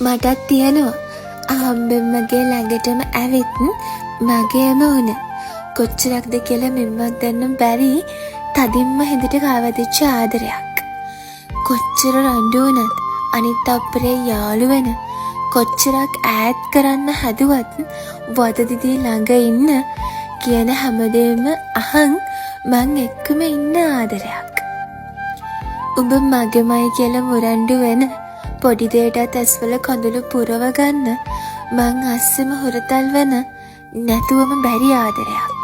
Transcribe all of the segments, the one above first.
මටත් තියෙනවා. අහම්බෙන් මගේ ළඟටම ඇවිත් මගේම වුණ. කොච්චරක්ද කියලා මෙම්මක් දෙන්න බැරි තදින්ම හිඳට කාවදිච්ච ආදරයක්. කොච්චර රණ්ඩු වුණත් අනිත් අප්පරේ යාළු වෙන, කොච්චරක් ඈත් කරන්න හැදුවත් වදදිදී ළඟ ඉන්න කියන හැමදේම අහන් මං එක්කම ඉන්න ආදරයක්. උඹ මගේමයි කියලා මුරණ්ඩු වෙන පොඩි දෙයටත් ඇස්වල කඳුළු පුරව ගන්න මං අස්සෙම හුරතල් වෙන නැතුවම බැරි ආදරයක්.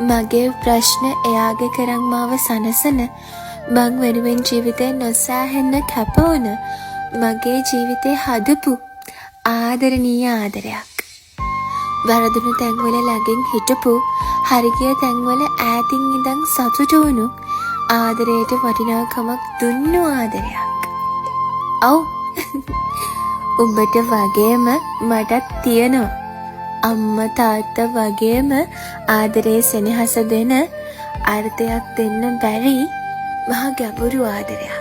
මගේ ප්‍රශ්න එයාගේ කරන් මාව සනසන, මං වෙනුවෙන් ජීවිතේ නොසෑහෙන්න කැප වුණ, මගේ ජීවිතේ හදපු ආදරණීය ආදරයක්. වැරදුණු තැන්වල ළඟින් හිටපු, හරිගිය තැන්වල ඈතින් ඉඳන් සතුටු වුණු, ආදරයට වටිනාකමක් දුන්නු ආදරයක්. ඔව් උඹට වගේම මටත් තියෙනවා. අම්මා තාත්තා වගේම ආදරේ සෙනෙහස දෙන, අර්ථයක් දෙන්න බැරි මහා ගැඹුරු ආදරයක්.